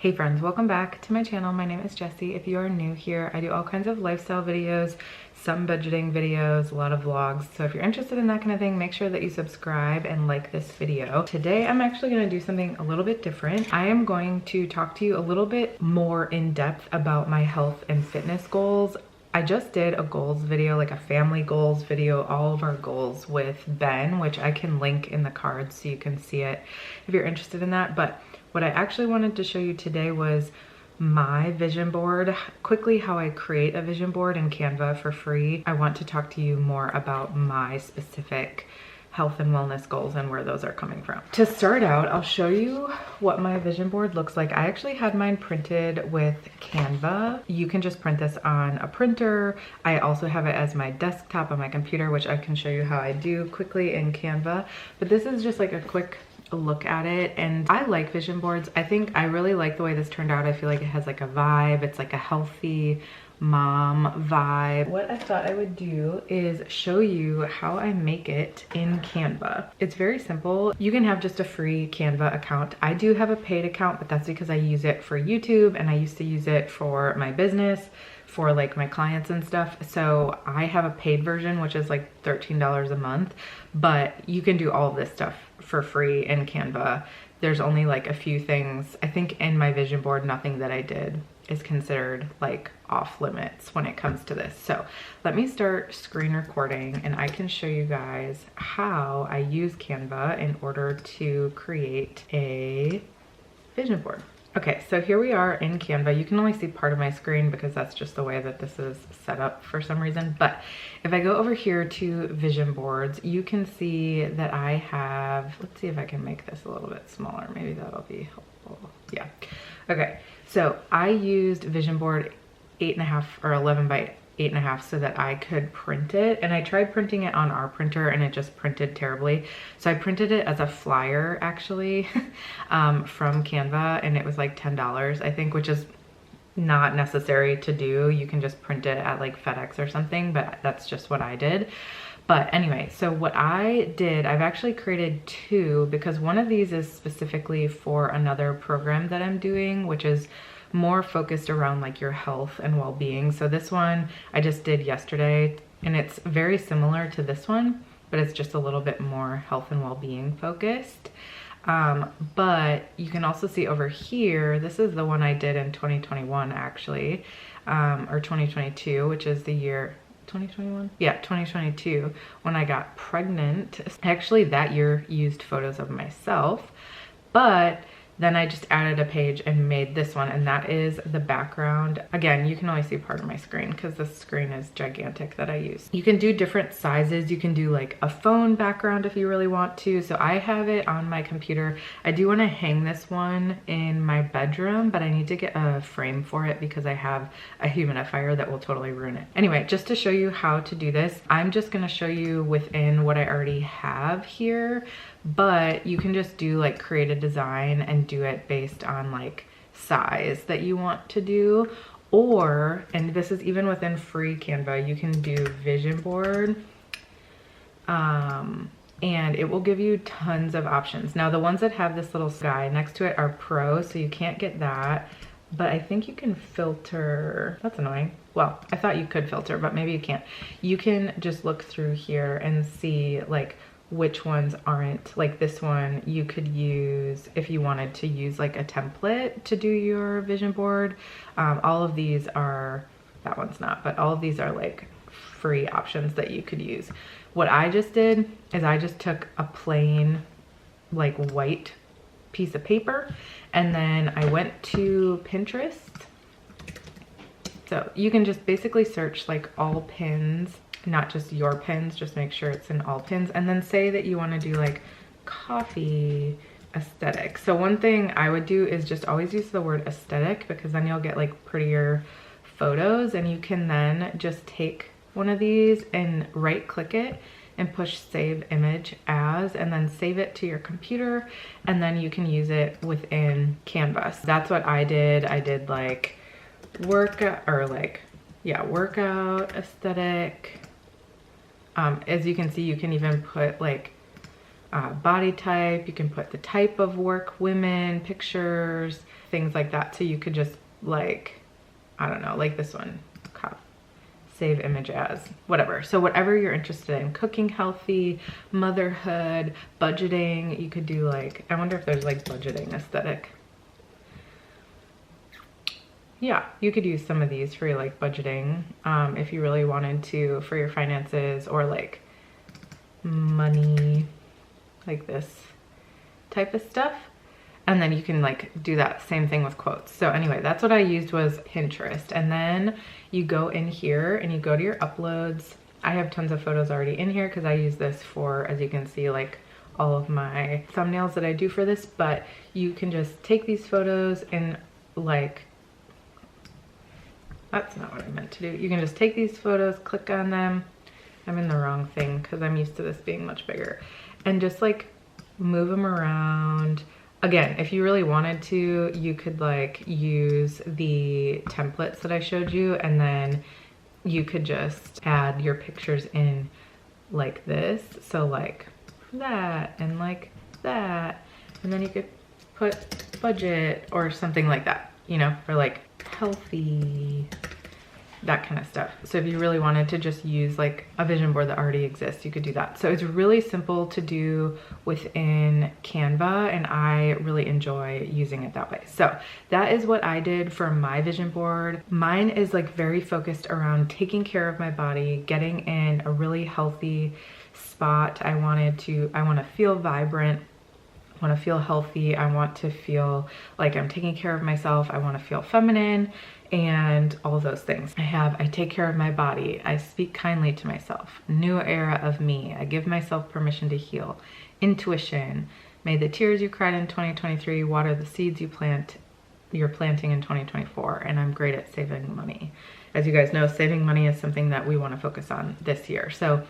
Hey friends, welcome back to my channel. My name is Jessie. If you are new here, I do all kinds of lifestyle videos, some budgeting videos, a lot of vlogs. So if you're interested in that kind of thing, make sure that you subscribe and like this video. Today, I'm actually gonna do something a little bit different. I am going to talk to you a little bit more in depth about my health and fitness goals. I just did a goals video, like a family goals video, all of our goals with Ben, which I can link in the cards so you can see it if you're interested in that. But what I actually wanted to show you today was my vision board, quickly how I create a vision board in Canva for free. I want to talk to you more about my specific health and wellness goals and where those are coming from. To start out, I'll show you what my vision board looks like. I actually had mine printed with Canva. You can just print this on a printer. I also have it as my desktop on my computer, which I can show you how I do quickly in Canva. But this is just like a quick look at it, and I like vision boards. I think I really like the way this turned out. I feel like it has like a vibe. It's like a healthy mom vibe. What I thought I would do is show you how I make it in Canva. It's very simple. You can have just a free Canva account. I do have a paid account, but that's because I use it for YouTube and I used to use it for my business, for like my clients and stuff. So I have a paid version, which is like $13 a month, but you can do all of this stuff for free in Canva. There's only like a few things. I think in my vision board, nothing that I did is considered like off limits when it comes to this. So let me start screen recording and I can show you guys how I use Canva in order to create a vision board. Okay, so here we are in Canva. You can only see part of my screen because that's just the way that this is set up for some reason. But if I go over here to vision boards, you can see that I have, let's see if I can make this a little bit smaller. Maybe that'll be helpful. Yeah. Okay, so I used vision board 8.5 or 11 by 8.5 so that I could print it. And I tried printing it on our printer and it just printed terribly. So I printed it as a flyer actually from Canva, and it was like $10, I think, which is not necessary to do. You can just print it at like FedEx or something, but that's just what I did. But anyway, so what I did, I've actually created two because one of these is specifically for another program that I'm doing, which is more focused around like your health and well-being. So this one I just did yesterday and it's very similar to this one, but it's just a little bit more health and well-being focused. But you can also see over here, this is the one I did in 2021 actually, or 2022, which is the year 2021? Yeah, 2022, when I got pregnant. Actually, that year used photos of myself, but then I just added a page and made this one, and that is the background. Again, you can only see part of my screen because the screen is gigantic that I use. You can do different sizes. You can do like a phone background if you really want to. So I have it on my computer. I do want to hang this one in my bedroom, but I need to get a frame for it because I have a humidifier that will totally ruin it. Anyway, just to show you how to do this, I'm just going to show you within what I already have here, but you can just do like create a design and do it based on like size that you want to do. Or, and this is even within free Canva, you can do vision board and it will give you tons of options. Now the ones that have this little sky next to it are pro, so you can't get that, but I think you can filter. That's annoying. Well, I thought you could filter, but maybe you can't. You can just look through here and see like which ones aren't. Like this one you could use if you wanted to use like a template to do your vision board. All of these are, that one's not, but all of these are like free options that you could use. What I just did is I just took a plain like white piece of paper and then I went to Pinterest. So you can just basically search like all pins, not just your pins, just make sure it's in all pins, and then say that you want to do like coffee aesthetic. So one thing I would do is just always use the word aesthetic because then you'll get like prettier photos, and you can then just take one of these and right click it and push save image as, and then save it to your computer, and then you can use it within Canva. So that's what I did. I did like workout aesthetic. As you can see, you can even put like body type. You can put the type of work, women, pictures, things like that. So you could just like, I don't know, like this one, save image as, whatever. So whatever you're interested in, cooking healthy, motherhood, budgeting, you could do like, I wonder if there's like budgeting aesthetic. Yeah, you could use some of these for your like budgeting, if you really wanted to, for your finances, or like money, like this type of stuff. And then you can like do that same thing with quotes. So anyway, that's what I used, was Pinterest. And then you go in here and you go to your uploads. I have tons of photos already in here because I use this for, as you can see, like all of my thumbnails that I do for this. But you can just take these photos and like, that's not what I meant to do. You can just take these photos, click on them. I'm in the wrong thing because I'm used to this being much bigger. And just like move them around. Again, if you really wanted to, you could like use the templates that I showed you, and then you could just add your pictures in like this. So like that and like that. And then you could put budget or something like that, you know, or like healthy, that kind of stuff. So if you really wanted to just use like a vision board that already exists, you could do that. So it's really simple to do within Canva, and I really enjoy using it that way. So that is what I did for my vision board. Mine is like very focused around taking care of my body, getting in a really healthy spot. I want to feel vibrant. I want to feel healthy. I want to feel like I'm taking care of myself. I want to feel feminine and all those things. I take care of my body. I speak kindly to myself. New era of me. I give myself permission to heal. Intuition. May the tears you cried in 2023 water the seeds you're planting in 2024. And I'm great at saving money. As you guys know, saving money is something that we want to focus on this year. So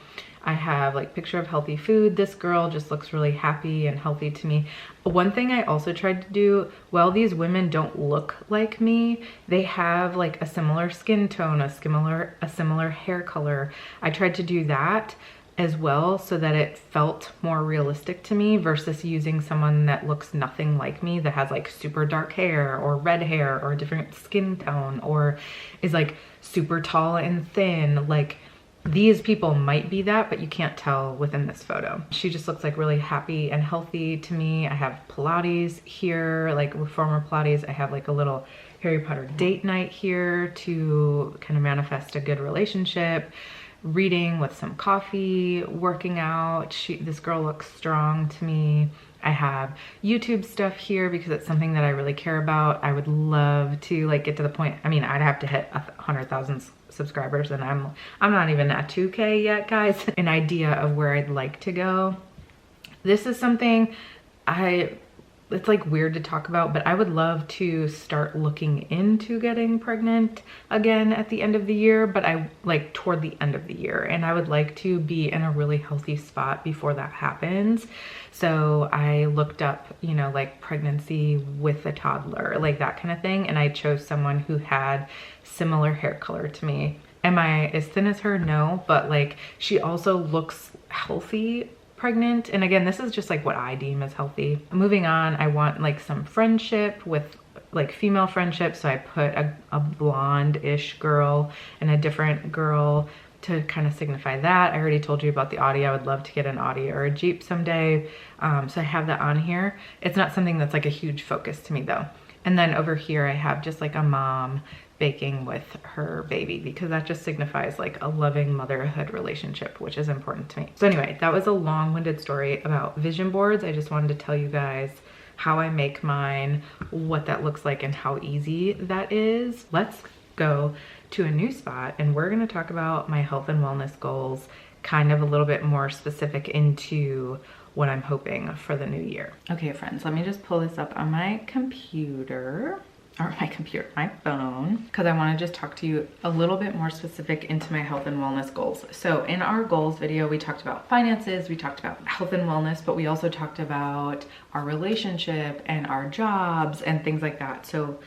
I have like picture of healthy food. This girl just looks really happy and healthy to me. One thing I also tried to do, well, these women don't look like me. They have like a similar skin tone, a similar hair color. I tried to do that as well so that it felt more realistic to me versus using someone that looks nothing like me, that has like super dark hair or red hair or a different skin tone or is like super tall and thin. Like, these people might be that, but you can't tell within this photo. She just looks like really happy and healthy to me. I have Pilates here, like reformer Pilates. I have like a little Harry Potter date night here to kind of manifest a good relationship. Reading with some coffee, working out. This girl looks strong to me. I have YouTube stuff here because it's something that I really care about. I would love to like get to the point. I mean, I'd have to hit 100,000 subscribers, and I'm not even at 2K yet, guys. An idea of where I'd like to go. This is something it's like weird to talk about, but I would love to start looking into getting pregnant again at the end of the year, but toward the end of the year. And I would like to be in a really healthy spot before that happens. So I looked up, you know, like pregnancy with a toddler, like that kind of thing. And I chose someone who had similar hair color to me. Am I as thin as her? No, but like she also looks healthy pregnant. And again, this is just like what I deem as healthy. Moving on, I want like some friendship with like female friendship. So I put a blonde-ish girl and a different girl to kind of signify that. I already told you about the Audi. I would love to get an Audi or a Jeep someday. So I have that on here. It's not something that's like a huge focus to me though. And then over here, I have just like a mom baking with her baby because that just signifies like a loving motherhood relationship, which is important to me. So anyway, that was a long-winded story about vision boards. I just wanted to tell you guys how I make mine, what that looks like, and how easy that is. Let's go to a new spot and we're going to talk about my health and wellness goals, kind of a little bit more specific into what I'm hoping for the new year. Okay, friends, let me just pull this up on my computer. Or my phone, because I want to just talk to you a little bit more specific into my health and wellness goals. So in our goals video, we talked about finances, we talked about health and wellness, but we also talked about our relationship and our jobs and things like that. So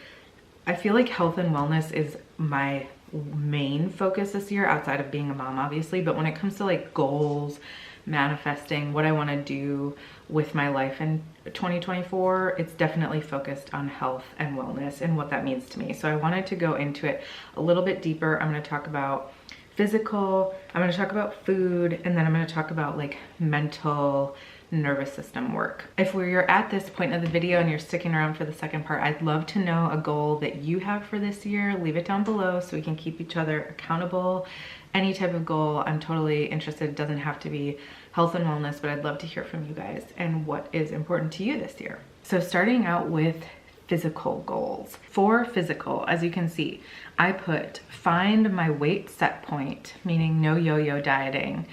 I feel like health and wellness is my main focus this year outside of being a mom, obviously. But when it comes to like goals, manifesting what I want to do with my life in 2024, it's definitely focused on health and wellness and what that means to me. So I wanted to go into it a little bit deeper. I'm going to talk about physical, I'm going to talk about food, and then I'm going to talk about like mental nervous system work. If you're at this point of the video and you're sticking around for the second part, I'd love to know a goal that you have for this year. Leave it down below so we can keep each other accountable. Any type of goal, I'm totally interested. It doesn't have to be health and wellness, but I'd love to hear from you guys and what is important to you this year. So starting out with physical goals. For physical, as you can see, I put find my weight set point, meaning no yo-yo dieting,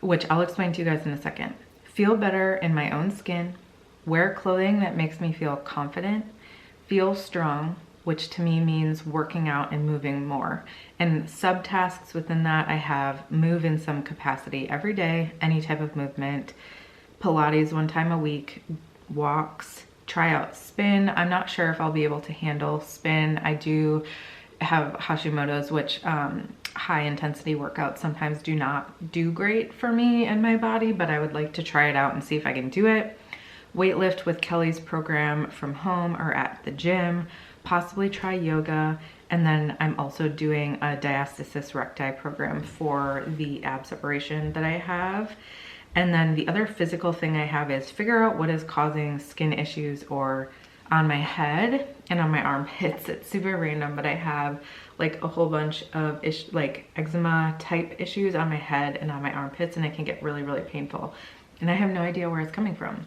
which I'll explain to you guys in a second. Feel better in my own skin, wear clothing that makes me feel confident, feel strong, which to me means working out and moving more. And subtasks within that, I have move in some capacity every day, any type of movement, Pilates 1 time a week, walks, try out spin. I'm not sure if I'll be able to handle spin. I do have Hashimoto's, which high intensity workouts sometimes do not do great for me and my body, but I would like to try it out and see if I can do it. Weightlift with Kelly's program from home or at the gym, possibly try yoga. And then I'm also doing a diastasis recti program for the ab separation that I have. And then the other physical thing I have is figure out what is causing skin issues or on my head and on my armpits. It's super random, but I have like a whole bunch of like eczema type issues on my head and on my armpits, and it can get really, really painful. And I have no idea where it's coming from.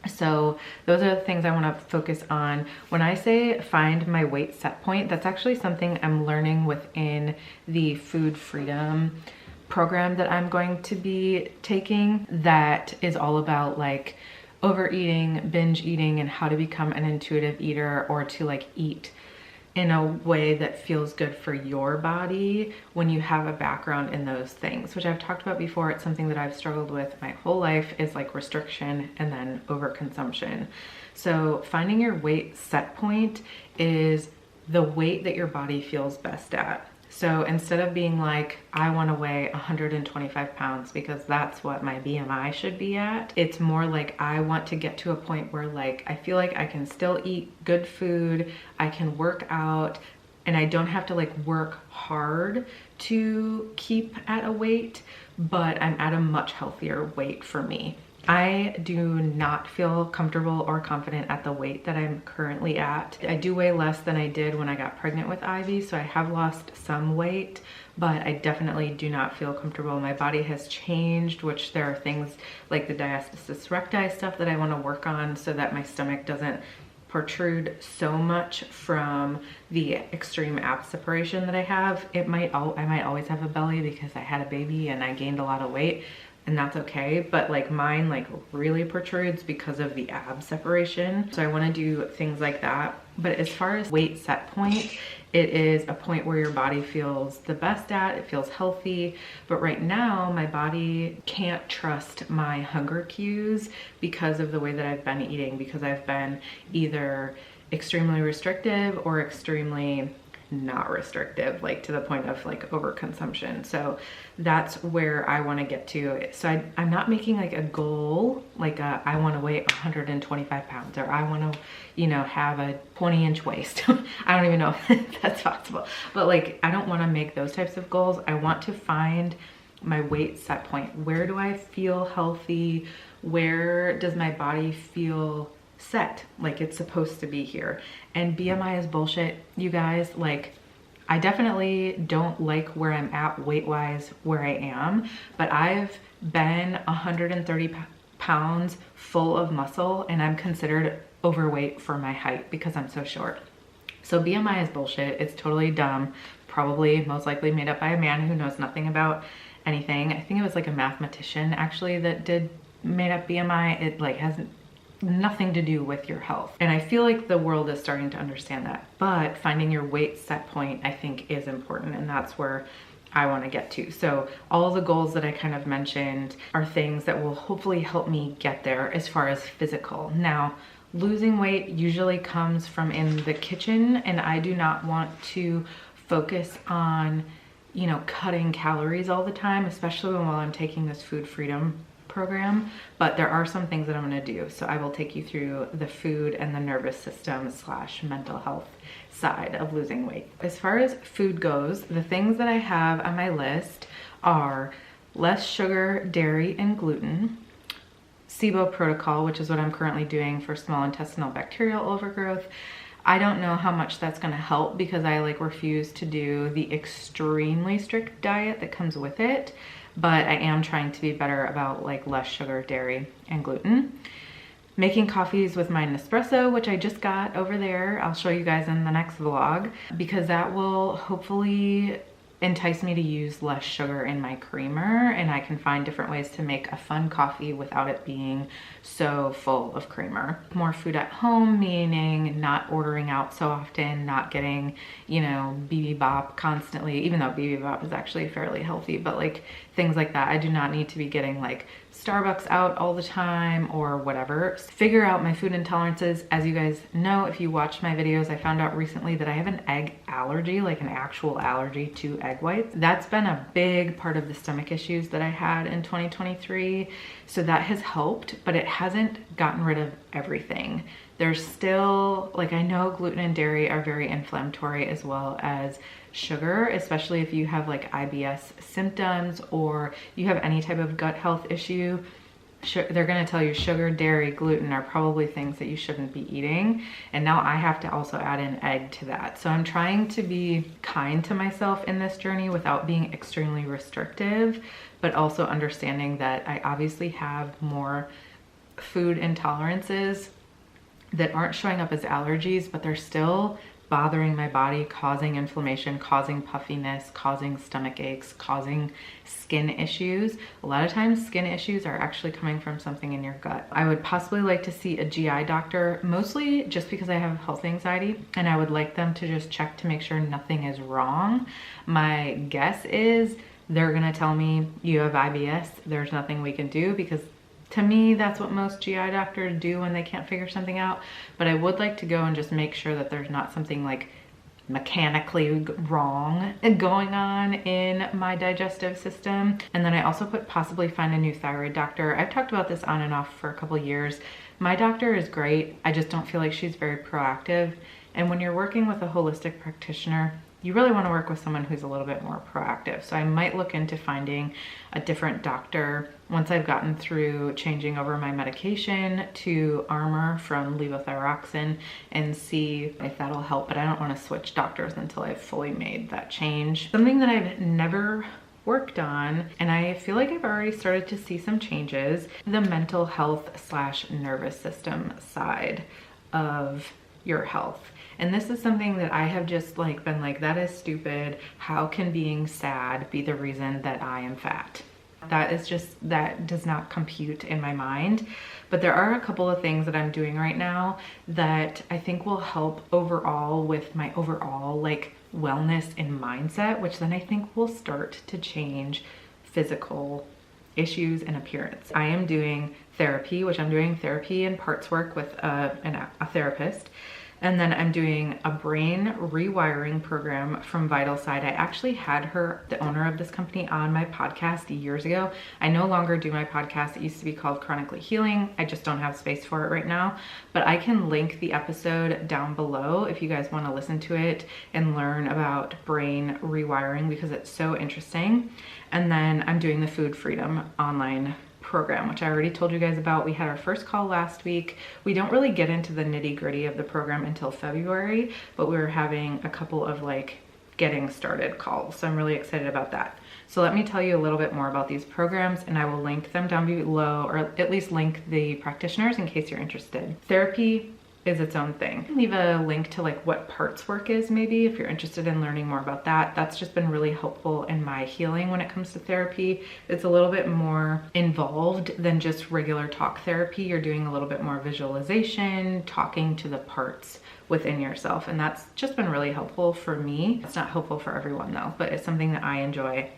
So those are the things I want to focus on. When I say find my weight set point, that's actually something I'm learning within the food freedom program that I'm going to be taking, that is all about like overeating, binge eating, and how to become an intuitive eater, or to like eat in a way that feels good for your body when you have a background in those things, which I've talked about before. It's something that I've struggled with my whole life, is like restriction and then overconsumption. So finding your weight set point is the weight that your body feels best at. So instead of being like, I want to weigh 125 pounds because that's what my BMI should be at, it's more like I want to get to a point where like I feel like I can still eat good food, I can work out, and I don't have to like work hard to keep at a weight, but I'm at a much healthier weight for me. I do not feel comfortable or confident at the weight that I'm currently at. I do weigh less than I did when I got pregnant with Ivy, so I have lost some weight, but I definitely do not feel comfortable. My body has changed, which there are things like the diastasis recti stuff that I want to work on so that my stomach doesn't protrude so much from the extreme ab separation that I have. I might always have a belly because I had a baby and I gained a lot of weight, and that's okay, but like mine like really protrudes because of the ab separation. So I want to do things like that. But as far as weight set point, it is a point where your body feels the best at, it feels healthy. But right now my body can't trust my hunger cues because of the way that I've been eating, because I've been either extremely restrictive or extremely not restrictive, like to the point of like overconsumption. So that's where I want to get to. So I'm not making like a goal, like I want to weigh 125 pounds, or I want to, you know, have a 20-inch waist. I don't even know if that's possible, but like I don't want to make those types of goals. I want to find my weight set point. Where do I feel healthy? Where does my body feel set, like it's supposed to be here? And BMI is bullshit, you guys. Like I definitely don't like where I'm at weight-wise where I am, but I've been 130 pounds full of muscle and I'm considered overweight for my height because I'm so short. So BMI is bullshit. It's totally dumb. Probably most likely made up by a man who knows nothing about anything. I think it was like a mathematician actually that made up BMI. It like hasn't nothing to do with your health. And I feel like the world is starting to understand that. But finding your weight set point, I think, is important, and that's where I want to get to. So all the goals that I kind of mentioned are things that will hopefully help me get there as far as physical. Now, losing weight usually comes from in the kitchen, and I do not want to focus on you know, cutting calories all the time, especially while I'm taking this food freedom program, but there are some things that I'm going to do. So I will take you through the food and the nervous system / mental health side of losing weight. As far as food goes, the things that I have on my list are less sugar, dairy, and gluten, SIBO protocol, which is what I'm currently doing for small intestinal bacterial overgrowth. I don't know how much that's going to help because I like refuse to do the extremely strict diet that comes with it, but I am trying to be better about like less sugar, dairy, and gluten. Making coffees with my Nespresso, which I just got over there. I'll show you guys in the next vlog because that will hopefully entice me to use less sugar in my creamer, and I can find different ways to make a fun coffee without it being so full of creamer. More food at home, meaning not ordering out so often, not getting, you know, BB Bop constantly, even though BB Bop is actually fairly healthy, but like things like that. I do not need to be getting like Starbucks out all the time or whatever. Figure out my food intolerances. As you guys know, if you watched my videos, I found out recently that I have an egg allergy, like an actual allergy to egg whites. That's been a big part of the stomach issues that I had in 2023. So that has helped, but it hasn't gotten rid of everything. There's still, like, I know gluten and dairy are very inflammatory as well as sugar, especially if you have like IBS symptoms or you have any type of gut health issue. They're going to tell you sugar, dairy, gluten are probably things that you shouldn't be eating. And now I have to also add in egg to that. So I'm trying to be kind to myself in this journey without being extremely restrictive, but also understanding that I obviously have more food intolerances that aren't showing up as allergies, but they're still bothering my body, causing inflammation, causing puffiness, causing stomach aches, causing skin issues. A lot of times skin issues are actually coming from something in your gut. I would possibly like to see a GI doctor, mostly just because I have health anxiety, and I would like them to just check to make sure nothing is wrong. My guess is they're gonna tell me you have IBS, there's nothing we can do, because to me, that's what most GI doctors do when they can't figure something out. But I would like to go and just make sure that there's not something like mechanically wrong going on in my digestive system. And then I also put possibly find a new thyroid doctor. I've talked about this on and off for a couple years. My doctor is great. I just don't feel like she's very proactive. And when you're working with a holistic practitioner, you really want to work with someone who's a little bit more proactive. So I might look into finding a different doctor once I've gotten through changing over my medication to Armour from levothyroxine and see if that'll help. But I don't want to switch doctors until I've fully made that change. Something that I've never worked on, and I feel like I've already started to see some changes, the mental health / nervous system side of your health. And this is something that I have just like been like, that is stupid. How can being sad be the reason that I am fat? That is just, that does not compute in my mind. But there are a couple of things that I'm doing right now that I think will help overall with my overall like wellness and mindset, which then I think will start to change physical issues and appearance. I am doing therapy, which I'm doing therapy and parts work with a therapist. And then I'm doing a brain rewiring program from VitalSide. I actually had her, the owner of this company, on my podcast years ago. I no longer do my podcast. It used to be called Chronically Healing. I just don't have space for it right now. But I can link the episode down below if you guys want to listen to it and learn about brain rewiring because it's so interesting. And then I'm doing the Food Freedom online program, which I already told you guys about. We had our first call last week. We don't really get into the nitty-gritty of the program until February, but we were having a couple of like getting started calls. So I'm really excited about that. So let me tell you a little bit more about these programs, and I will link them down below, or at least link the practitioners in case you're interested. Therapy is its own thing. Leave a link to like what parts work is, maybe if you're interested in learning more about that. That's just been really helpful in my healing when it comes to therapy. It's a little bit more involved than just regular talk therapy. You're doing a little bit more visualization, talking to the parts within yourself, and that's just been really helpful for me. It's not helpful for everyone though, but it's something that I enjoy.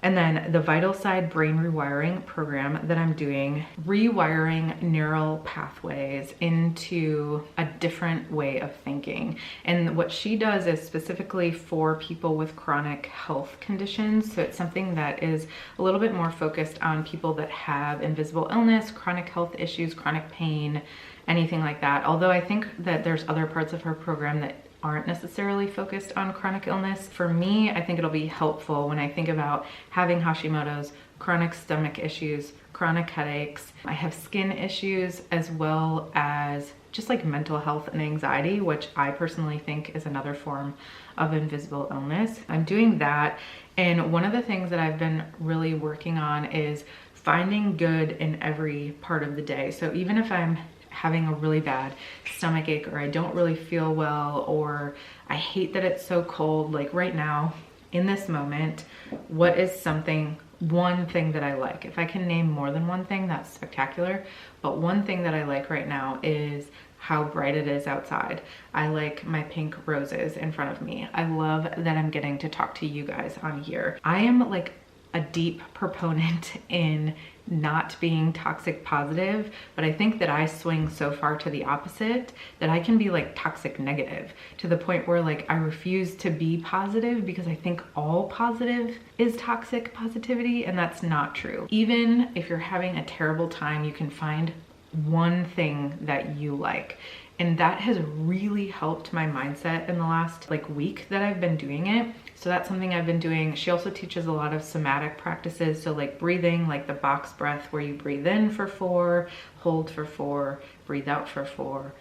And then the Vital Side Brain Rewiring program that I'm doing, rewiring neural pathways into a different way of thinking. And what she does is specifically for people with chronic health conditions. So it's something that is a little bit more focused on people that have invisible illness, chronic health issues, chronic pain, anything like that. Although I think that there's other parts of her program that aren't necessarily focused on chronic illness. For me, I think it'll be helpful when I think about having Hashimoto's, chronic stomach issues, chronic headaches. I have skin issues, as well as just like mental health and anxiety, which I personally think is another form of invisible illness. I'm doing that. And one of the things that I've been really working on is finding good in every part of the day. So even if I'm having a really bad stomach ache, or I don't really feel well, or I hate that it's so cold, like right now in this moment, what is one thing that I like? If I can name more than one thing, that's spectacular. But one thing that I like right now is how bright it is outside. I like my pink roses in front of me. I love that I'm getting to talk to you guys on here. I am like a deep proponent in not being toxic positive, but I think that I swing so far to the opposite that I can be like toxic negative, to the point where like I refuse to be positive because I think all positive is toxic positivity, and that's not true. Even if you're having a terrible time, you can find one thing that you like. And that has really helped my mindset in the last like week that I've been doing it. So that's something I've been doing. She also teaches a lot of somatic practices. So like breathing, like the box breath where you breathe in for 4, hold for 4, breathe out for 4,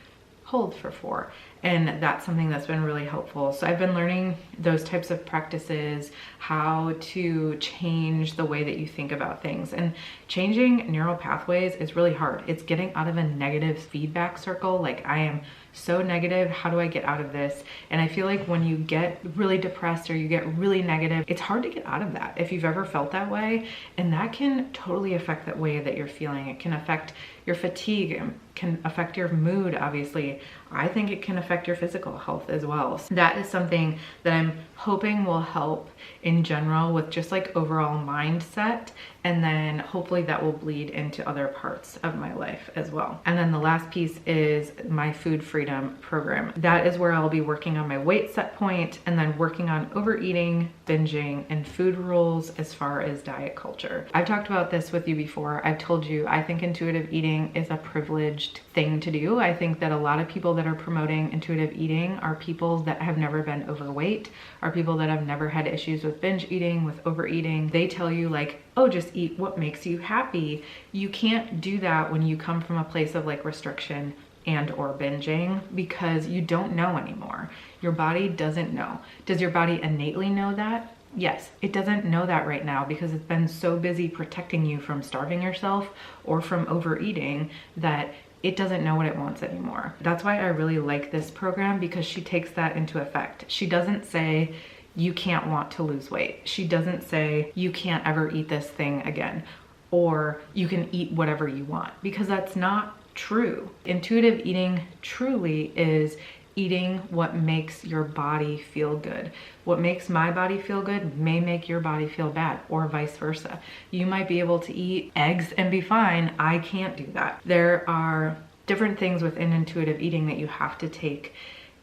hold for 4. And that's something that's been really helpful. So I've been learning those types of practices, how to change the way that you think about things. And changing neural pathways is really hard. It's getting out of a negative feedback circle. Like, I am so negative, how do I get out of this? And I feel like when you get really depressed or you get really negative, it's hard to get out of that if you've ever felt that way. And that can totally affect that way that you're feeling. It can affect your fatigue, it can affect your mood, obviously. I think it can affect your physical health as well. So that is something that I'm hoping will help in general with just like overall mindset. And then hopefully that will bleed into other parts of my life as well. And then the last piece is my food freedom program. That is where I'll be working on my weight set point, and then working on overeating, binging, and food rules as far as diet culture. I've talked about this with you before. I've told you I think intuitive eating is a privileged thing to do. I think that a lot of people that are promoting intuitive eating are people that have never been overweight, are people that have never had issues with binge eating, with overeating. They tell you like, oh, just eat what makes you happy. You can't do that when you come from a place of like restriction and or binging, because you don't know anymore. Your body doesn't know. Does your body innately know that? Yes, it doesn't know that right now because it's been so busy protecting you from starving yourself or from overeating that it doesn't know what it wants anymore. That's why I really like this program, because she takes that into effect. She doesn't say you can't want to lose weight. She doesn't say you can't ever eat this thing again, or you can eat whatever you want, because that's not true. Intuitive eating truly is eating what makes your body feel good. What makes my body feel good may make your body feel bad, or vice versa. You might be able to eat eggs and be fine. I can't do that. There are different things within intuitive eating that you have to take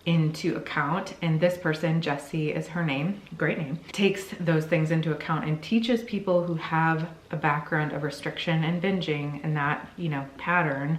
into account, and this person, Jessie is her name, great name, takes those things into account and teaches people who have a background of restriction and binging and that, you know, pattern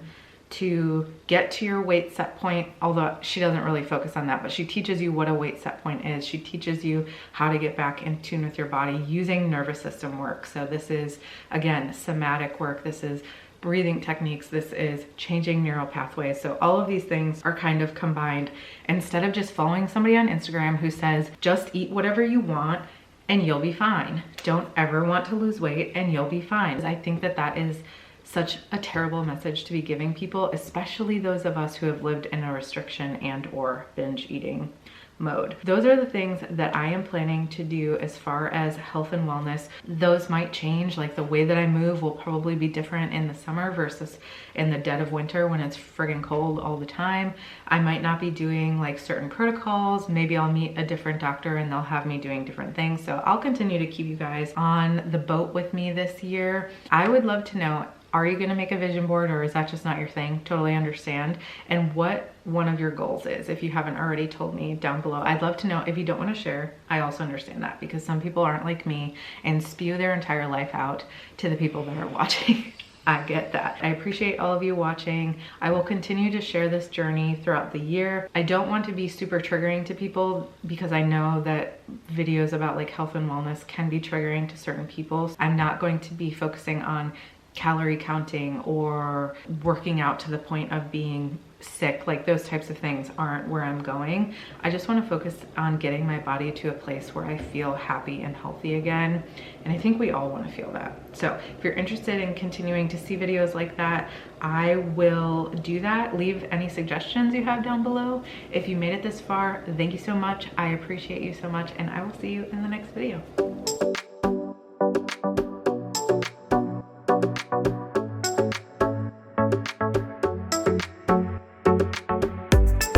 to get to your weight set point. Although she doesn't really focus on that, but she teaches you what a weight set point is. She teaches you how to get back in tune with your body using nervous system work. So this is, again, somatic work. This is breathing techniques. This is changing neural pathways. So all of these things are kind of combined. Instead of just following somebody on Instagram who says, just eat whatever you want and you'll be fine. Don't ever want to lose weight and you'll be fine. I think that that is such a terrible message to be giving people, especially those of us who have lived in a restriction and or binge eating mode. Those are the things that I am planning to do as far as health and wellness. Those might change, like the way that I move will probably be different in the summer versus in the dead of winter when it's friggin' cold all the time. I might not be doing like certain protocols. Maybe I'll meet a different doctor and they'll have me doing different things. So I'll continue to keep you guys on the boat with me this year. I would love to know, are you gonna make a vision board, or is that just not your thing? Totally understand. And what one of your goals is, if you haven't already told me down below. I'd love to know. If you don't wanna share, I also understand that, because some people aren't like me and spew their entire life out to the people that are watching. I get that. I appreciate all of you watching. I will continue to share this journey throughout the year. I don't want to be super triggering to people, because I know that videos about like health and wellness can be triggering to certain people. I'm not going to be focusing on calorie counting or working out to the point of being sick. Like, those types of things aren't where I'm going. I just want to focus on getting my body to a place where I feel happy and healthy again. And I think we all want to feel that. So if you're interested in continuing to see videos like that, I will do that. Leave any suggestions you have down below. If you made it this far, thank you so much. I appreciate you so much, and I will see you in the next video.